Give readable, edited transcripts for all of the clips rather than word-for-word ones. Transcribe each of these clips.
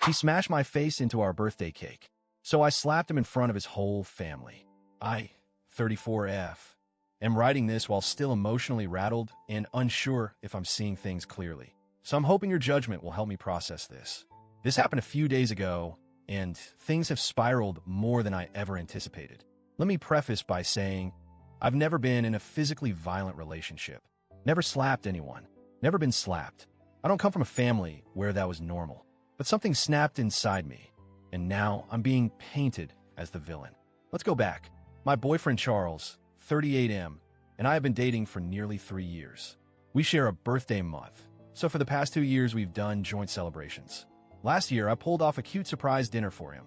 He smashed my face into our birthday cake, so I slapped him in front of his whole family. I, 34F, am writing this while still emotionally rattled and unsure if I'm seeing things clearly. So I'm hoping your judgment will help me process this. This happened a few days ago, and things have spiraled more than I ever anticipated. Let me preface by saying I've never been in a physically violent relationship, never slapped anyone, never been slapped. I don't come from a family where that was normal, but something snapped inside me, and now I'm being painted as the villain. Let's go back. My boyfriend Charles, 38M, and I have been dating for nearly 3 years. We share a birthday month, so for the past 2 years we've done joint celebrations. Last year I pulled off a cute surprise dinner for him.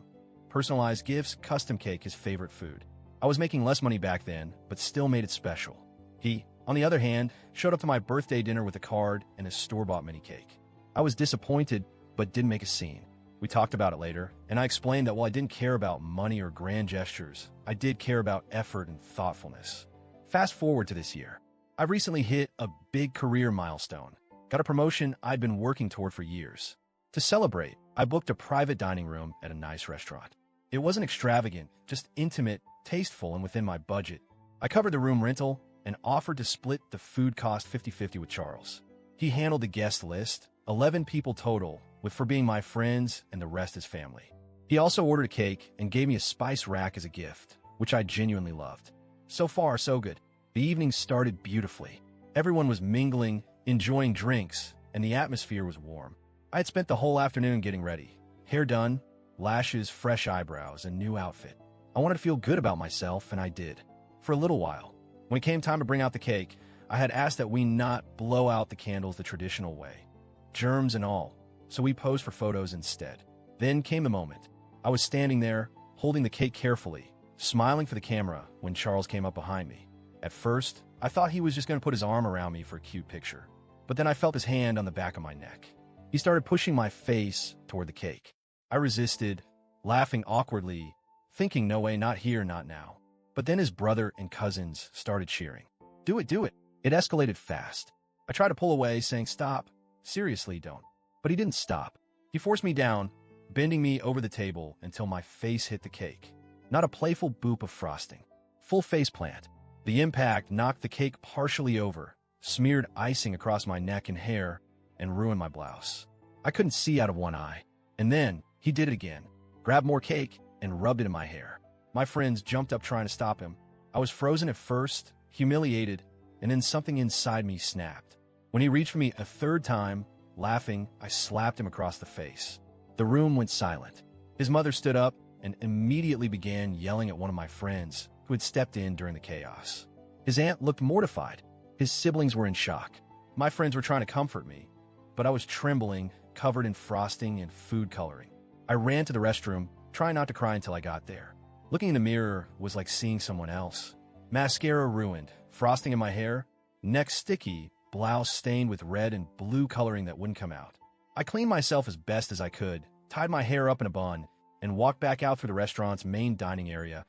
Personalized gifts, custom cake, his favorite food. I was making less money back then, but still made it special. He, on the other hand, showed up to my birthday dinner with a card and a store-bought mini cake. I was disappointed, but didn't make a scene. We talked about it later, and I explained that while I didn't care about money or grand gestures, I did care about effort and thoughtfulness. Fast forward to this year. I've recently hit a big career milestone. Got a promotion I'd been working toward for years. To celebrate, I booked a private dining room at a nice restaurant. It wasn't extravagant, just intimate, tasteful, and within my budget. I covered the room rental and offered to split the food cost 50-50 with Charles. He handled the guest list, 11 people total, with for being my friends and the rest his family. He also ordered a cake and gave me a spice rack as a gift, which I genuinely loved. So far, so good. The evening started beautifully. Everyone was mingling, enjoying drinks, and the atmosphere was warm. I had spent the whole afternoon getting ready. Hair done, lashes, fresh eyebrows, and new outfit. I wanted to feel good about myself, and I did. For a little while. When it came time to bring out the cake, I had asked that we not blow out the candles the traditional way. Germs and all, so we posed for photos instead. Then came the moment. I was standing there, holding the cake carefully, smiling for the camera when Charles came up behind me. At first, I thought he was just going to put his arm around me for a cute picture. But then I felt his hand on the back of my neck. He started pushing my face toward the cake. I resisted, laughing awkwardly, thinking no way, not here, not now. But then his brother and cousins started cheering. Do it, do it. It escalated fast. I tried to pull away, saying, stop. Seriously, don't. But he didn't stop. He forced me down, bending me over the table until my face hit the cake. Not a playful boop of frosting. Full face plant. The impact knocked the cake partially over, smeared icing across my neck and hair, and ruined my blouse. I couldn't see out of one eye. And then he did it again. Grabbed more cake and rubbed it in my hair. My friends jumped up trying to stop him. I was frozen at first, humiliated, and then something inside me snapped. When he reached for me a third time, laughing, I slapped him across the face. The room went silent. His mother stood up and immediately began yelling at one of my friends who had stepped in during the chaos. His aunt looked mortified. His siblings were in shock. My friends were trying to comfort me, but I was trembling, covered in frosting and food coloring. I ran to the restroom, trying not to cry until I got there. Looking in the mirror was like seeing someone else. Mascara ruined, frosting in my hair, neck sticky, blouse stained with red and blue coloring that wouldn't come out. I cleaned myself as best as I could, tied my hair up in a bun, and walked back out through the restaurant's main dining area,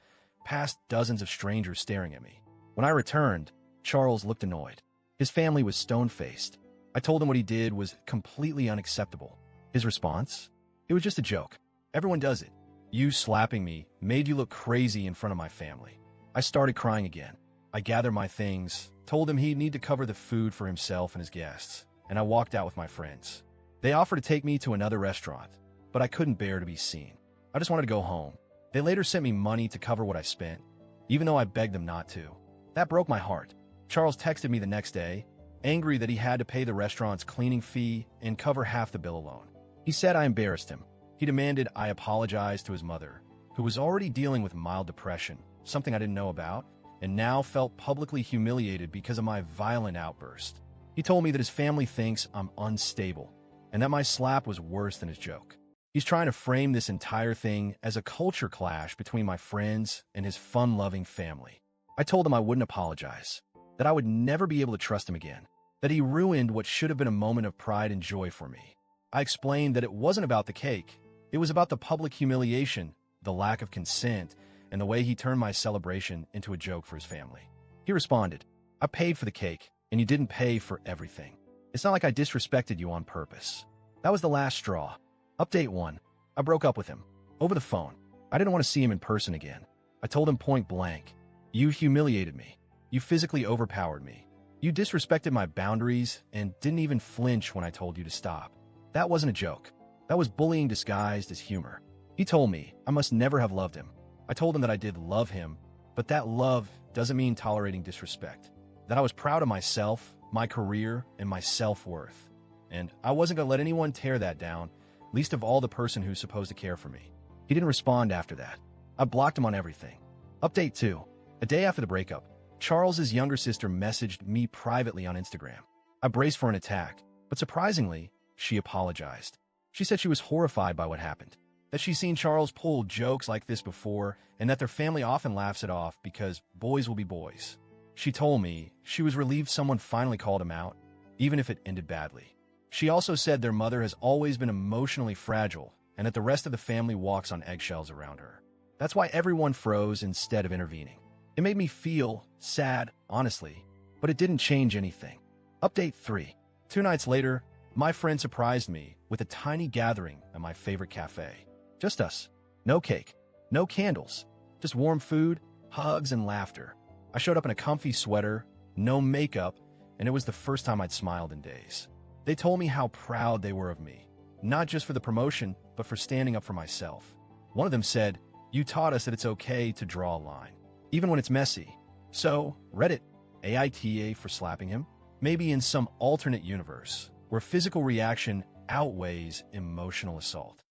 past dozens of strangers staring at me. When I returned, Charles looked annoyed. His family was stone-faced. I told him what he did was completely unacceptable. His response? It was just a joke. Everyone does it. You slapping me made you look crazy in front of my family. I started crying again. I gathered my things, told him he'd need to cover the food for himself and his guests, and I walked out with my friends. They offered to take me to another restaurant, but I couldn't bear to be seen. I just wanted to go home. They later sent me money to cover what I spent, even though I begged them not to. That broke my heart. Charles texted me the next day, angry that he had to pay the restaurant's cleaning fee and cover half the bill alone. He said I embarrassed him. He demanded I apologize to his mother, who was already dealing with mild depression, something I didn't know about, and now felt publicly humiliated because of my violent outburst. He told me that his family thinks I'm unstable, and that my slap was worse than his joke. He's trying to frame this entire thing as a culture clash between my friends and his fun-loving family. I told him I wouldn't apologize, that I would never be able to trust him again, that he ruined what should have been a moment of pride and joy for me. I explained that it wasn't about the cake. It was about the public humiliation, the lack of consent, and the way he turned my celebration into a joke for his family. He responded, I paid for the cake, and you didn't pay for everything. It's not like I disrespected you on purpose. That was the last straw. Update 1. I broke up with him. Over the phone. I didn't want to see him in person again. I told him point blank, "You humiliated me. You physically overpowered me. You disrespected my boundaries and didn't even flinch when I told you to stop." That wasn't a joke. That was bullying disguised as humor. He told me I must never have loved him. I told him that I did love him, but that love doesn't mean tolerating disrespect. That I was proud of myself, my career, and my self-worth. And I wasn't going to let anyone tear that down, least of all the person who's supposed to care for me. He didn't respond after that. I blocked him on everything. Update 2. A day after the breakup, Charles's younger sister messaged me privately on Instagram. I braced for an attack, but surprisingly, she apologized. She said she was horrified by what happened, that she's seen Charles pull jokes like this before, and that their family often laughs it off because boys will be boys. She told me she was relieved someone finally called him out, even if it ended badly. She also said their mother has always been emotionally fragile and that the rest of the family walks on eggshells around her. That's why everyone froze instead of intervening. It made me feel sad, honestly, but it didn't change anything. Update 3. 2 nights later, my friend surprised me with a tiny gathering at my favorite cafe. Just us. No cake, no candles, just warm food, hugs, and laughter. I showed up in a comfy sweater, no makeup, and it was the first time I'd smiled in days. They told me how proud they were of me, not just for the promotion, but for standing up for myself. One of them said, "You taught us that it's okay to draw a line, even when it's messy." So, Reddit, AITA for slapping him? Maybe in some alternate universe, where physical reaction outweighs emotional assault.